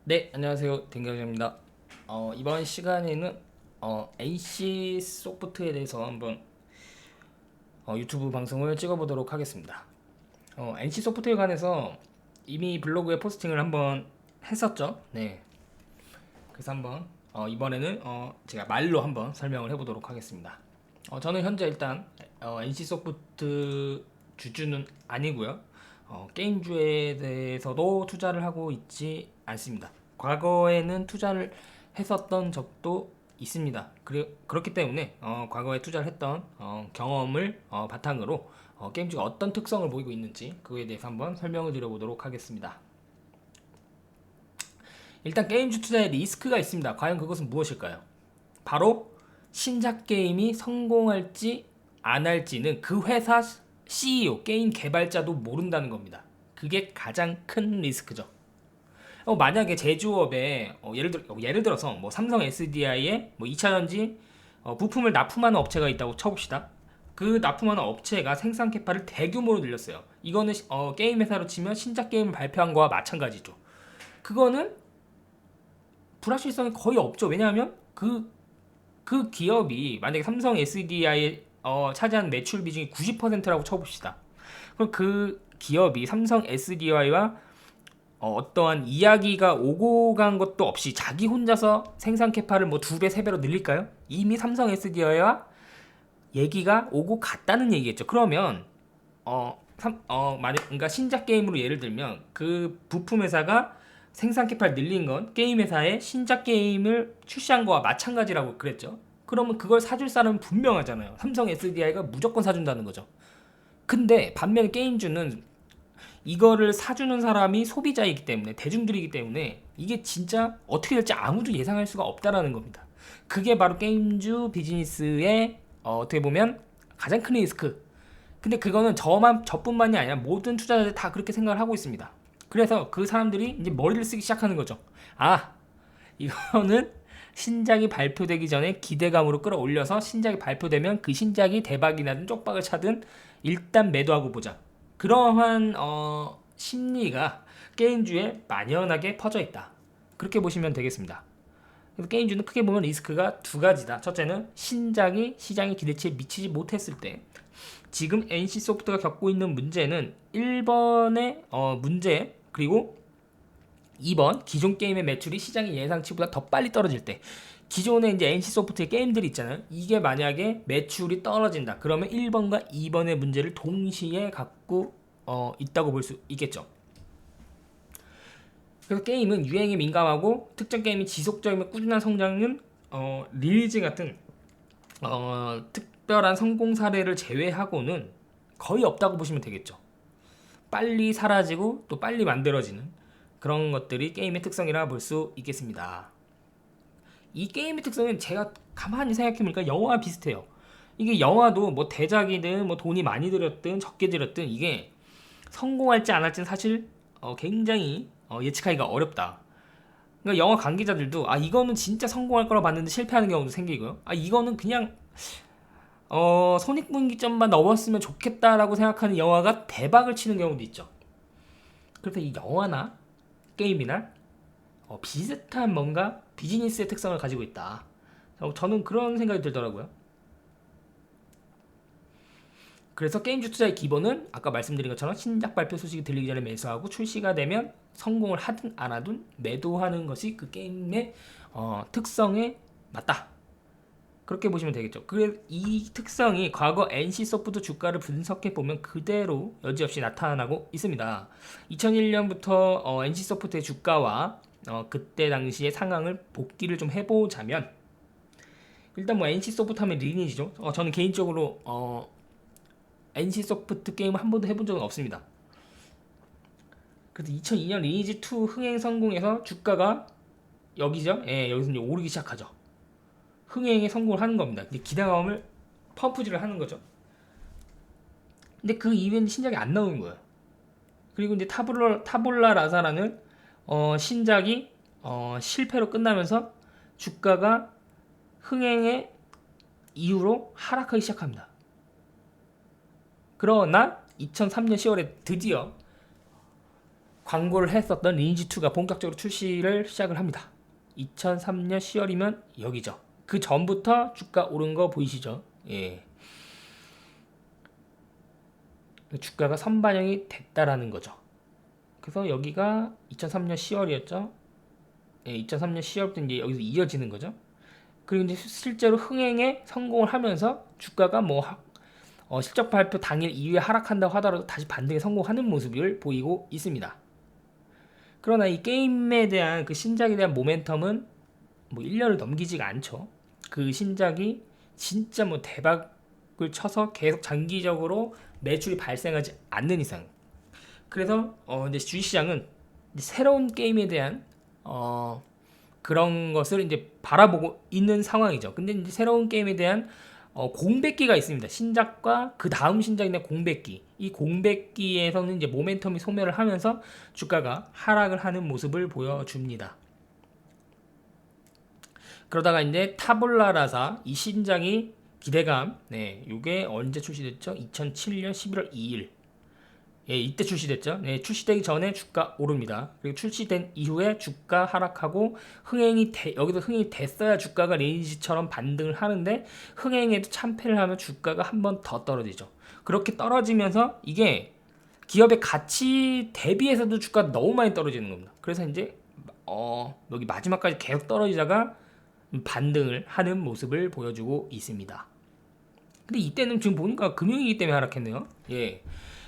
네, 안녕하세요. 댕경입니다. 이번 시간에는 NC 소프트에 대해서 한번 유튜브 방송을 찍어보도록 하겠습니다. NC 소프트에 관해서 이미 블로그에 포스팅을 한번 했었죠. 네, 그래서 한번 이번에는 제가 말로 한번 설명을 해보도록 하겠습니다. 저는 현재 일단 NC 소프트 주주는 아니고요. 게임주에 대해서도 투자를 하고 있지 않습니다. 과거에는 투자를 했었던 적도 있습니다. 그렇기 때문에 과거에 투자를 했던 경험을 바탕으로 게임주가 어떤 특성을 보이고 있는지 그거에 대해서 한번 설명을 드려보도록 하겠습니다. 일단 게임주 투자에 리스크가 있습니다. 과연 그것은 무엇일까요? 바로 신작 게임이 성공할지 안 할지는 그 회사 CEO, 게임 개발자도 모른다는 겁니다. 그게 가장 큰 리스크죠. 만약에 제조업에 예를 들어서 뭐 삼성 SDI에 뭐 2차전지 부품을 납품하는 업체가 있다고 쳐봅시다. 그 납품하는 업체가 생산 캐파를 대규모로 늘렸어요. 이거는 게임 회사로 치면 신작 게임을 발표한 거와 마찬가지죠. 그거는 불확실성이 거의 없죠. 왜냐하면 그 기업이 만약에 삼성 SDI에 차지하는 매출 비중이 90%라고 쳐봅시다. 그럼 그 기업이 삼성 SDI와 어떠한 이야기가 오고 간 것도 없이 자기 혼자서 생산 캐파를 뭐 2배, 3배로 늘릴까요? 이미 삼성 SDI와 얘기가 오고 갔다는 얘기겠죠. 그러면 만약 그러니까 신작 게임으로 예를 들면 그 부품 회사가 생산 캐파를 늘린 건 게임 회사의 신작 게임을 출시한 거와 마찬가지라고 그랬죠. 그러면 그걸 사줄 사람은 분명하잖아요. 삼성 SDI가 무조건 사준다는 거죠. 근데 반면에 게임주는 이거를 사주는 사람이 소비자이기 때문에 대중들이기 때문에 이게 진짜 어떻게 될지 아무도 예상할 수가 없다라는 겁니다. 그게 바로 게임주 비즈니스의 어떻게 보면 가장 큰 리스크. 근데 그거는 저뿐만이 아니라 모든 투자자들이 다 그렇게 생각을 하고 있습니다. 그래서 그 사람들이 이제 머리를 쓰기 시작하는 거죠. 아, 이거는 신작이 발표되기 전에 기대감으로 끌어올려서 신작이 발표되면 그 신작이 대박이 나든 쪽박을 차든 일단 매도하고 보자. 그러한 심리가 게임주에 만연하게 퍼져 있다. 그렇게 보시면 되겠습니다. 그래서 게임주는 크게 보면 리스크가 두 가지다. 첫째는 신작이 시장의 기대치에 미치지 못했을 때, 지금 NC소프트가 겪고 있는 문제는 1번의 문제, 그리고 2번 기존 게임의 매출이 시장의 예상치보다 더 빨리 떨어질 때, 기존에 이제 NC소프트의 게임들이 있잖아요. 이게 만약에 매출이 떨어진다. 그러면 1번과 2번의 문제를 동시에 갖고 있다고 볼 수 있겠죠. 그래서 게임은 유행에 민감하고 특정 게임이 지속적이며 꾸준한 성장은 리니지 같은 특별한 성공 사례를 제외하고는 거의 없다고 보시면 되겠죠. 빨리 사라지고 또 빨리 만들어지는 그런 것들이 게임의 특성이라 볼 수 있겠습니다. 이 게임의 특성은 제가 가만히 생각해보니까 영화와 비슷해요. 이게 영화도 뭐 대작이든 뭐 돈이 많이 들였든 적게 들였든 이게 성공할지 안 할지는 사실 굉장히 예측하기가 어렵다. 그러니까 영화 관계자들도 이거는 진짜 성공할 거라 봤는데 실패하는 경우도 생기고요. 이거는 그냥 손익분기점만 넘었으면 좋겠다라고 생각하는 영화가 대박을 치는 경우도 있죠. 그래서 이 영화나 게임이나 비슷한 뭔가 비즈니스의 특성을 가지고 있다. 저는 그런 생각이 들더라고요. 그래서 게임주 투자의 기본은 아까 말씀드린 것처럼 신작 발표 소식이 들리기 전에 매수하고 출시가 되면 성공을 하든 안 하든 매도하는 것이 그 게임의 특성에 맞다. 그렇게 보시면 되겠죠. 그래 이 특성이 과거 NC소프트 주가를 분석해 보면 그대로 여지없이 나타나고 있습니다. 2001년부터 NC소프트의 주가와 그때 당시의 상황을 복기를 좀 해보자면, 일단 뭐 NC소프트 하면 리니지죠. 저는 개인적으로 NC소프트 게임을 한 번도 해본 적은 없습니다. 그래서 2002년 리니지 2 흥행 성공해서 주가가 여기죠. 예, 여기서 이제 오르기 시작하죠. 흥행에 성공을 하는 겁니다. 이제 기대감을 펌프질을 하는 거죠. 근데 그 이후에는 신작이 안 나오는 거예요. 그리고 이제 타볼라 라사라는 신작이 실패로 끝나면서 주가가 흥행의 이후로 하락하기 시작합니다. 그러나 2003년 10월에 드디어 광고를 했었던 리니지2가 본격적으로 출시를 시작을 합니다. 2003년 10월이면 여기죠. 그 전부터 주가 오른 거 보이시죠? 예. 주가가 선반영이 됐다라는 거죠. 그래서 여기가 2003년 10월이었죠. 예, 2003년 10월부터 이제 여기서 이어지는 거죠. 그리고 이제 실제로 흥행에 성공을 하면서 주가가 뭐 실적 발표 당일 이후에 하락한다고 하더라도 다시 반등에 성공하는 모습을 보이고 있습니다. 그러나 이 게임에 대한 그 신작에 대한 모멘텀은 뭐 1년을 넘기지가 않죠. 그 신작이 진짜 뭐 대박을 쳐서 계속 장기적으로 매출이 발생하지 않는 이상. 그래서 이제 주식시장은 이제 새로운 게임에 대한 그런 것을 이제 바라보고 있는 상황이죠. 근데 이제 새로운 게임에 대한 공백기가 있습니다. 신작과 그 다음 신작에 대한 공백기. 이 공백기에서는 이제 모멘텀이 소멸을 하면서 주가가 하락을 하는 모습을 보여줍니다. 그러다가 이제 타블라라사 이 신작이 기대감, 네, 이게 언제 출시됐죠? 2007년 11월 2일. 예, 이때 출시됐죠. 네, 출시되기 전에 주가 오릅니다. 그리고 출시된 이후에 주가 하락하고 여기서 흥행이 됐어야 주가가 리니지처럼 반등을 하는데 흥행에도 참패를 하면 주가가 한 번 더 떨어지죠. 그렇게 떨어지면서 이게 기업의 가치 대비해서도 주가가 너무 많이 떨어지는 겁니다. 그래서 이제 여기 마지막까지 계속 떨어지다가 반등을 하는 모습을 보여주고 있습니다. 근데 이때는 지금 보니까 금융위기 때문에 하락했네요. 예.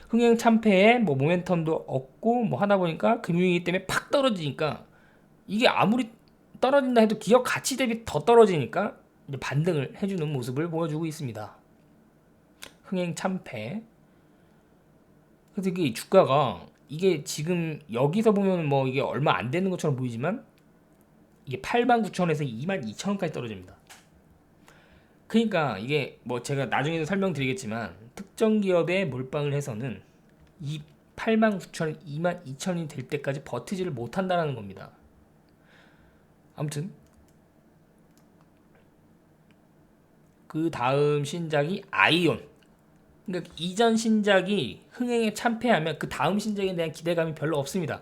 흥행 참패에 뭐 모멘텀도 없고 뭐 하다 보니까 금융위기 때문에 팍 떨어지니까 이게 아무리 떨어진다 해도 기업 가치 대비 더 떨어지니까 이제 반등을 해주는 모습을 보여주고 있습니다. 흥행 참패. 그래서 이게 주가가 이게 지금 여기서 보면 뭐 이게 얼마 안 되는 것처럼 보이지만 이게 89,000원에서 22,000원까지 떨어집니다. 그러니까 이게 뭐 제가 나중에도 설명드리겠지만 특정 기업에 몰빵을 해서는 이 89,000원, 22,000원이 될 때까지 버티지를 못한다는 겁니다. 아무튼 그 다음 신작이 아이온. 그러니까 이전 신작이 흥행에 참패하면 그 다음 신작에 대한 기대감이 별로 없습니다.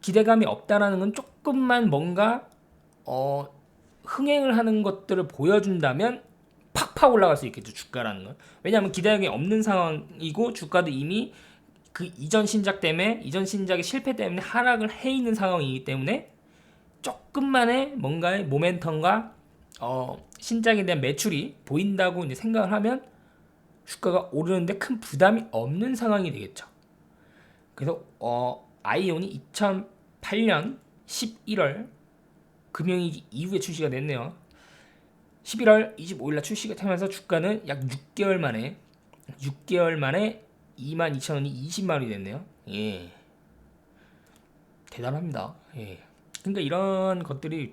기대감이 없다라는 건 조금만 뭔가 흥행을 하는 것들을 보여준다면 팍팍 올라갈 수 있겠죠. 주가라는 건. 왜냐하면 기대감이 없는 상황이고 주가도 이미 그 이전 신작 때문에 이전 신작의 실패 때문에 하락을 해 있는 상황이기 때문에 조금만의 뭔가의 모멘텀과 신작에 대한 매출이 보인다고 이제 생각을 하면 주가가 오르는데 큰 부담이 없는 상황이 되겠죠. 그래서 아이온이 2008년 11월 금융위기 이후에 출시가 됐네요. 11월 25일날 출시가 되면서 주가는 약 6개월 만에 22,000원이 20만원이 됐네요. 예. 대단합니다. 예. 그러니까 이런 것들이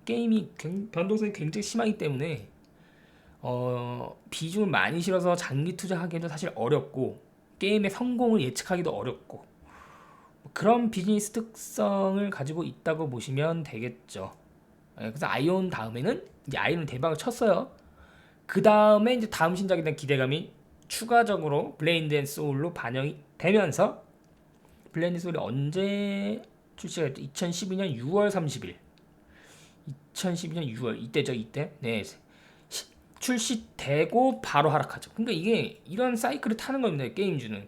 게임이 변동성이 굉장히 심하기 때문에 비중을 많이 실어서 장기 투자하기도 사실 어렵고 게임의 성공을 예측하기도 어렵고 그런 비즈니스 특성을 가지고 있다고 보시면 되겠죠. 그래서 아이온 다음에는 이제 아이온 대박을 쳤어요. 그 다음에 이제 다음 신작에 대한 기대감이 추가적으로 블레이드 앤 소울로 반영이 되면서 블레이드 앤 소울이 언제 출시가 됐죠? 2012년 6월 30일 2012년 6월 이때죠. 이때 네 출시되고 바로 하락하죠. 그러니까 이게 이런 사이클을 타는 겁니다. 게임주는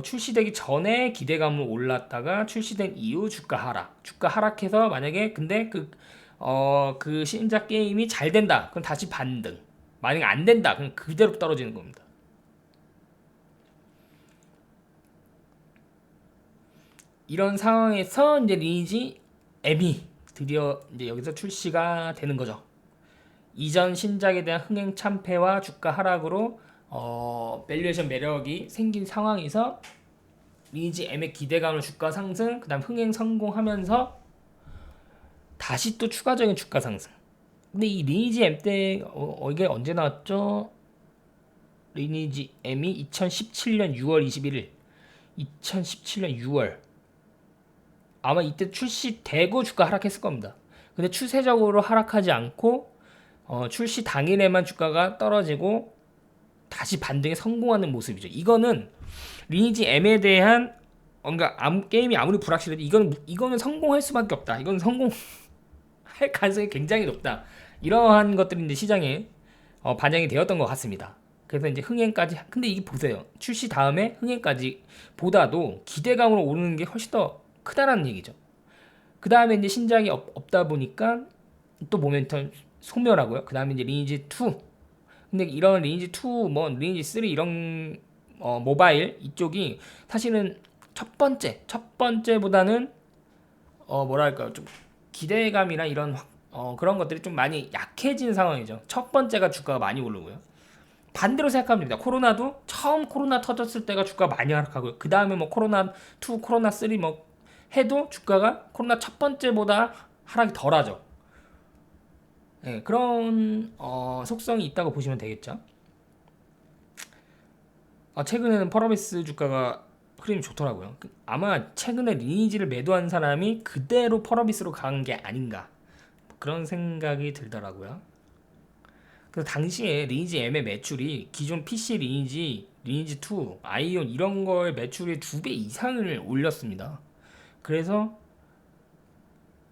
출시되기 전에 기대감으로 올랐다가 출시된 이후 주가 하락해서 만약에 근데 그 신작 게임이 잘 된다 그럼 다시 반등, 만약에 안 된다 그럼 그대로 떨어지는 겁니다. 이런 상황에서 이제 리니지 M이 드디어 이제 여기서 출시가 되는 거죠. 이전 신작에 대한 흥행 참패와 주가 하락으로 밸류에이션 매력이 생긴 상황에서 리니지 M의 기대감으로 주가 상승, 그 다음 흥행 성공하면서 다시 또 추가적인 주가 상승. 근데 이 리니지 M 때 이게 언제 나왔죠? 리니지 M이 2017년 6월 21일 2017년 6월 아마 이때 출시되고 주가 하락했을 겁니다. 근데 추세적으로 하락하지 않고 출시 당일에만 주가가 떨어지고 다시 반등에 성공하는 모습이죠. 이거는 리니지 M에 대한 그러니까 게임이 아무리 불확실해도 이거는 성공할 수밖에 없다. 이건 성공할 가능성이 굉장히 높다. 이러한 것들이 이제 시장에 반영이 되었던 것 같습니다. 그래서 이제 흥행까지, 근데 이게 보세요. 출시 다음에 흥행까지 보다도 기대감으로 오르는 게 훨씬 더 크다라는 얘기죠. 그 다음에 이제 신작이 없다 보니까 또 모멘텀 소멸하고요. 그 다음에 이제 리니지 2. 근데 이런 리니지 2, 뭐 리니지 3 이런 모바일 이쪽이 사실은 첫 번째보다는 뭐랄까 좀 기대감이나 이런 그런 것들이 좀 많이 약해진 상황이죠. 첫 번째가 주가가 많이 오르고요. 반대로 생각하면 됩니다. 코로나도 처음 코로나 터졌을 때가 주가가 많이 하락하고요. 그 다음에 뭐 코로나 2, 코로나 3 뭐 해도 주가가 코로나 첫 번째보다 하락이 덜하죠. 네, 그런 속성이 있다고 보시면 되겠죠. 최근에는 펄어비스 주가가 흐름이 좋더라고요. 아마 최근에 리니지를 매도한 사람이 그대로 펄어비스로 간 게 아닌가, 그런 생각이 들더라고요. 그래서 당시에 리니지 M의 매출이 기존 PC 리니지, 리니지 2, 아이온 이런 거의 매출의 2배 이상을 올렸습니다. 그래서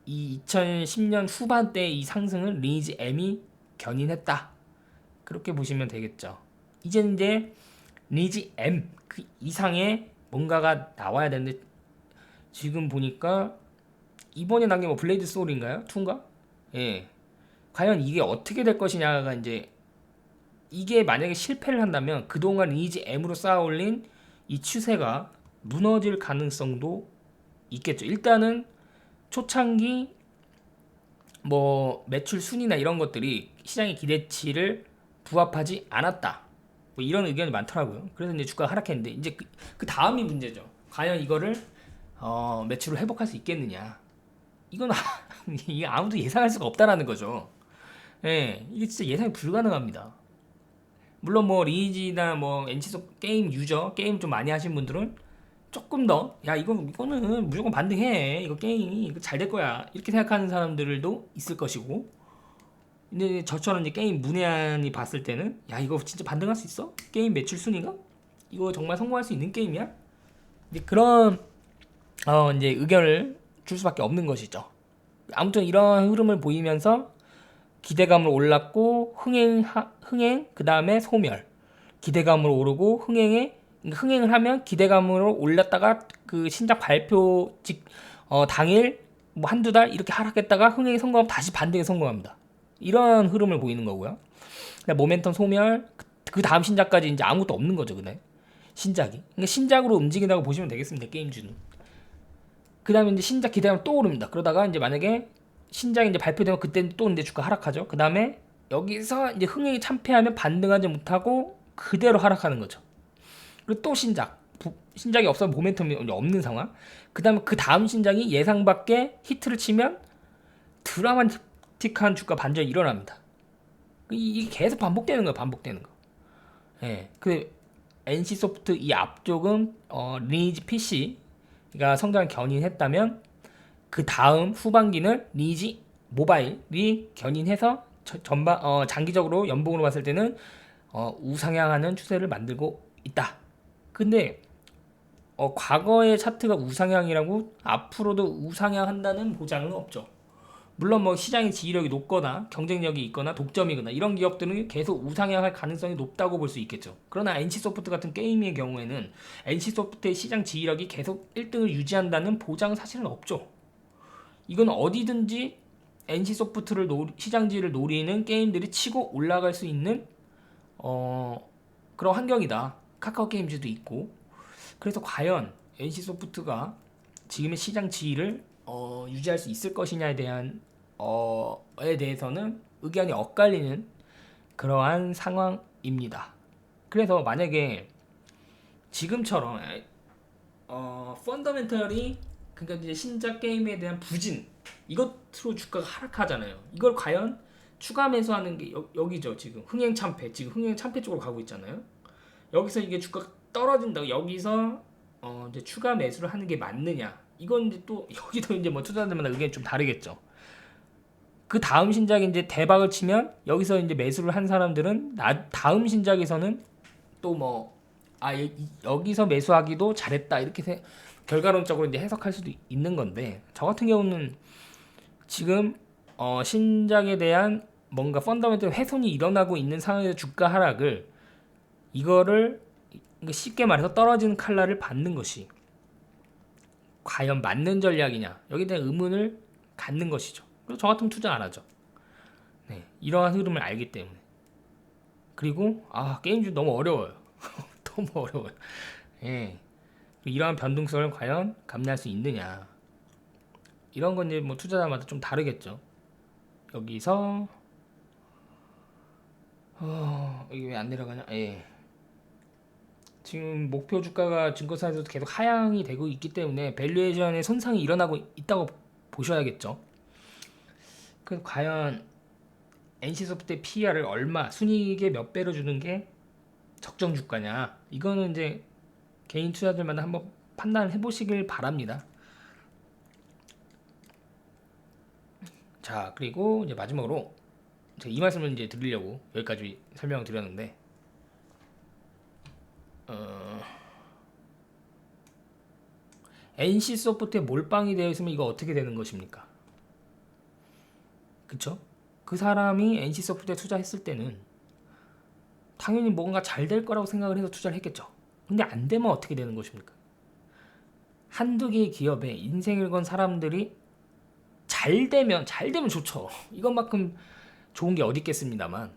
이 2010년 후반대 이 상승을 리니지 M이 견인했다. 그렇게 보시면 되겠죠. 이제 리니지 M 그 이상의 뭔가가 나와야 되는데, 지금 보니까 이번에 나온 게 뭐 블레이드 소울인가요? 2인가? 예. 과연 이게 어떻게 될 것이냐가 이제, 이게 만약에 실패를 한다면 그동안 리니지 M으로 쌓아올린 이 추세가 무너질 가능성도 있겠죠. 일단은 초창기 뭐 매출 순위나 이런 것들이 시장의 기대치를 부합하지 않았다, 뭐 이런 의견이 많더라고요. 그래서 이제 주가가 하락했는데, 이제 그 다음이 문제죠. 과연 이거를 매출을 회복할 수 있겠느냐. 이건 이게 아무도 예상할 수가 없다라는 거죠. 예, 이게 진짜 예상이 불가능합니다. 물론 뭐 리니지나 뭐 NC소프트 게임 유저, 게임 좀 많이 하신 분들은 조금 더, 야 이거는 무조건 반등해, 이거 게임이 이거 잘 될 거야, 이렇게 생각하는 사람들도 있을 것이고, 근데 저처럼 이제 게임 문외한이 봤을 때는, 야 이거 진짜 반등할 수 있어? 게임 매출 순위가? 이거 정말 성공할 수 있는 게임이야? 이제 그런 이제 의견을 줄 수밖에 없는 것이죠. 아무튼 이런 흐름을 보이면서 기대감으로 올랐고, 흥행 그 다음에 소멸, 기대감으로 오르고 흥행을 하면 기대감으로 올렸다가 그 신작 발표 당일 뭐 한두 달 이렇게 하락했다가 흥행이 성공하면 다시 반등에 성공합니다. 이런 흐름을 보이는 거고요. 모멘텀 소멸, 그 다음 신작까지 이제 아무것도 없는 거죠, 그네 신작이. 그러니까 신작으로 움직인다고 보시면 되겠습니다, 게임주는. 그 다음에 이제 신작 기대하면 또 오릅니다. 그러다가 이제 만약에 신작이 이제 발표되면 그때는 또 이제 주가 하락하죠. 그 다음에 여기서 이제 흥행이 참패하면 반등하지 못하고 그대로 하락하는 거죠. 그리고 또 신작이 없어서 모멘텀이 없는 상황. 그 다음에 그 다음 신작이 예상 밖의 히트를 치면 드라마틱한 주가 반전이 일어납니다. 이게 계속 반복되는 거예요, 반복되는 거. 예. 그 NC소프트 이 앞쪽은 리니지 PC가 성장을 견인했다면, 그 다음 후반기는 리니지 모바일이 견인해서 전반 장기적으로 연봉으로 봤을 때는 우상향하는 추세를 만들고 있다. 근데 과거의 차트가 우상향이라고 앞으로도 우상향한다는 보장은 없죠. 물론 뭐 시장의 지휘력이 높거나 경쟁력이 있거나 독점이거나 이런 기업들은 계속 우상향할 가능성이 높다고 볼 수 있겠죠. 그러나 NC소프트 같은 게임의 경우에는 NC소프트의 시장 지휘력이 계속 1등을 유지한다는 보장은 사실은 없죠. 이건 어디든지 NC소프트를 시장 지위를 노리는 게임들이 치고 올라갈 수 있는 그런 환경이다. 카카오 게임즈도 있고. 그래서 과연 NC소프트가 지금의 시장 지위를 유지할 수 있을 것이냐에 대한 에 대해서는 의견이 엇갈리는 그러한 상황입니다. 그래서 만약에 지금처럼 펀더멘털이, 그러니까 이제 신작 게임에 대한 부진, 이것으로 주가가 하락하잖아요. 이걸 과연 추가 매수하는 게 여기죠. 지금 흥행 참패 쪽으로 가고 있잖아요. 여기서 이게 주가가 떨어진다고 여기서 이제 추가 매수를 하는 게 맞느냐? 이건 이제 또 여기도 이제 뭐 투자자들마다 의견이 좀 다르겠죠. 그 다음 신작이 이제 대박을 치면 여기서 이제 매수를 한 사람들은 다음 신작에서는 또 뭐 여기서 매수하기도 잘했다, 이렇게 결과론적으로 이제 해석할 수도 있는 건데, 저 같은 경우는 지금 신작에 대한 뭔가 펀더멘털 훼손이 일어나고 있는 상황에서 주가 하락을, 이거를 쉽게 말해서 떨어지는 칼날을 받는 것이 과연 맞는 전략이냐, 여기에 대한 의문을 갖는 것이죠. 그리고 저 같으면 투자 안 하죠. 네, 이러한 흐름을 알기 때문에. 그리고 게임주 너무 어려워요. 너무 어려워요. 예. 이러한 변동성을 과연 감내할 수 있느냐, 이런 건 이제 뭐 투자자마다 좀 다르겠죠. 여기서 이게 왜 안 내려가냐? 예. 지금 목표 주가가 증권사에서도 계속 하향이 되고 있기 때문에 밸류에이션의 손상이 일어나고 있다고 보셔야겠죠. 그래서 과연 NC소프트의 PER을 얼마, 순이익의 몇 배로 주는 게 적정 주가냐, 이거는 이제 개인 투자자들마다 한번 판단을 해보시길 바랍니다. 자, 그리고 이제 마지막으로 제가 이 말씀을 이제 드리려고 여기까지 설명을 드렸는데, NC소프트에 몰빵이 되어 있으면 이거 어떻게 되는 것입니까? 그쵸? 그 사람이 NC소프트에 투자했을 때는 당연히 뭔가 잘 될 거라고 생각을 해서 투자를 했겠죠. 근데 안 되면 어떻게 되는 것입니까? 한두 개의 기업에 인생을 건 사람들이 잘 되면 좋죠. 이것만큼 좋은 게 어디 있겠습니다만,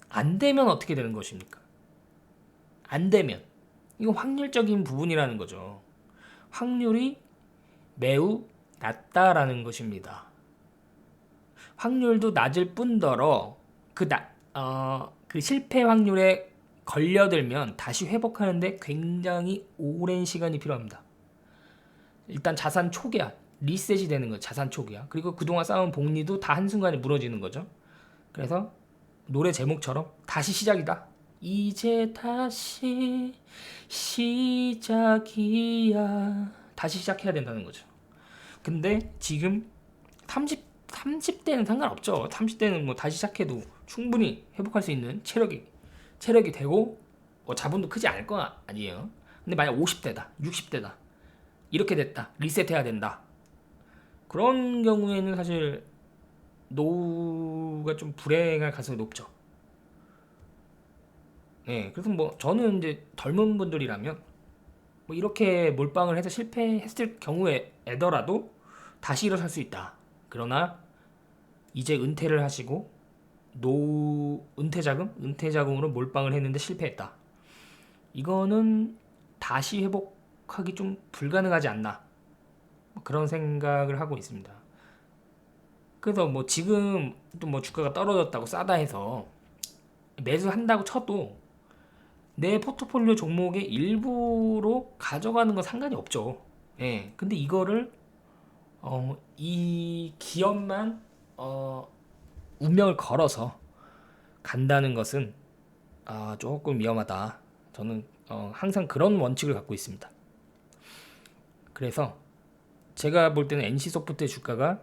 안 되면 어떻게 되는 것입니까? 안 되면 이거 확률적인 부분이라는 거죠. 확률이 매우 낮다라는 것입니다. 확률도 낮을 뿐더러 그 실패 확률에 걸려들면 다시 회복하는데 굉장히 오랜 시간이 필요합니다. 일단 자산 초기화, 리셋이 되는 거죠. 자산 초기화. 그리고 그동안 쌓은 복리도 다 한순간에 무너지는 거죠. 그래서 노래 제목처럼 다시 시작이다. 이제 다시 시작이야. 다시 시작해야 된다는 거죠. 근데 지금 30대는 상관없죠. 30대는 뭐 다시 시작해도 충분히 회복할 수 있는 체력이 되고 자본도 크지 않을 거 아니에요. 근데 만약 50대다, 60대다, 이렇게 됐다, 리셋해야 된다, 그런 경우에는 사실 노후가 좀 불행할 가능성이 높죠. 네, 그래서 뭐 저는 이제 젊은 분들이라면 뭐 이렇게 몰빵을 해서 실패했을 경우에더라도 다시 일어설 수 있다. 그러나 이제 은퇴를 하시고 은퇴자금으로 몰빵을 했는데 실패했다. 이거는 다시 회복하기 좀 불가능하지 않나, 그런 생각을 하고 있습니다. 그래서 뭐 지금 또 뭐 주가가 떨어졌다고 싸다 해서 매수한다고 쳐도 내 포트폴리오 종목의 일부로 가져가는 건 상관이 없죠. 예. 근데 이거를 이 기업만 운명을 걸어서 간다는 것은 조금 위험하다. 저는 항상 그런 원칙을 갖고 있습니다. 그래서 제가 볼 때는 NC소프트의 주가가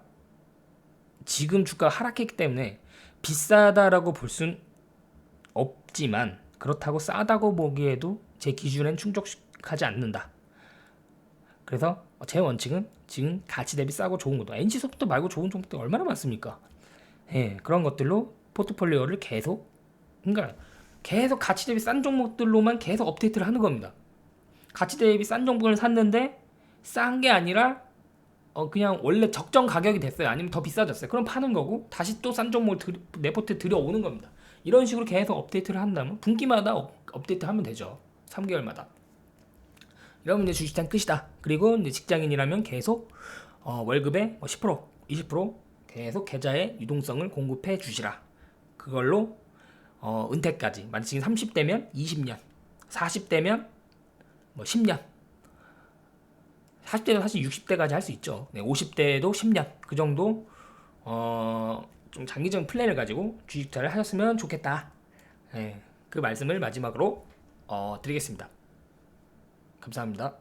지금 주가가 하락했기 때문에 비싸다라고 볼 순 없지만, 그렇다고 싸다고 보기에도 제 기준엔 충족하지 않는다. 그래서 제 원칙은 지금 가치 대비 싸고 좋은 것도, NC소프트 말고 좋은 종목들 얼마나 많습니까? 예, 그런 것들로 포트폴리오를 계속 가치 대비 싼 종목들로만 계속 업데이트를 하는 겁니다. 가치 대비 싼 종목을 샀는데 싼 게 아니라 그냥 원래 적정 가격이 됐어요. 아니면 더 비싸졌어요. 그럼 파는 거고, 다시 또 싼 종목을 내 포트에 들여오는 겁니다. 이런 식으로 계속 업데이트를 한다면 분기마다 업데이트 하면 되죠. 3개월마다. 이러면 이제 주식시장 끝이다. 그리고 이제 직장인이라면 계속 월급의 10%, 20% 계속 계좌에 유동성을 공급해 주시라. 그걸로 은퇴까지, 만약 지금 30대면 20년, 40대면 10년, 40대는 사실 60대까지 할 수 있죠. 네, 50대도 10년, 그 정도 좀 장기적인 플랜을 가지고 주식 투자를 하셨으면 좋겠다. 네, 그 말씀을 마지막으로 드리겠습니다. 감사합니다.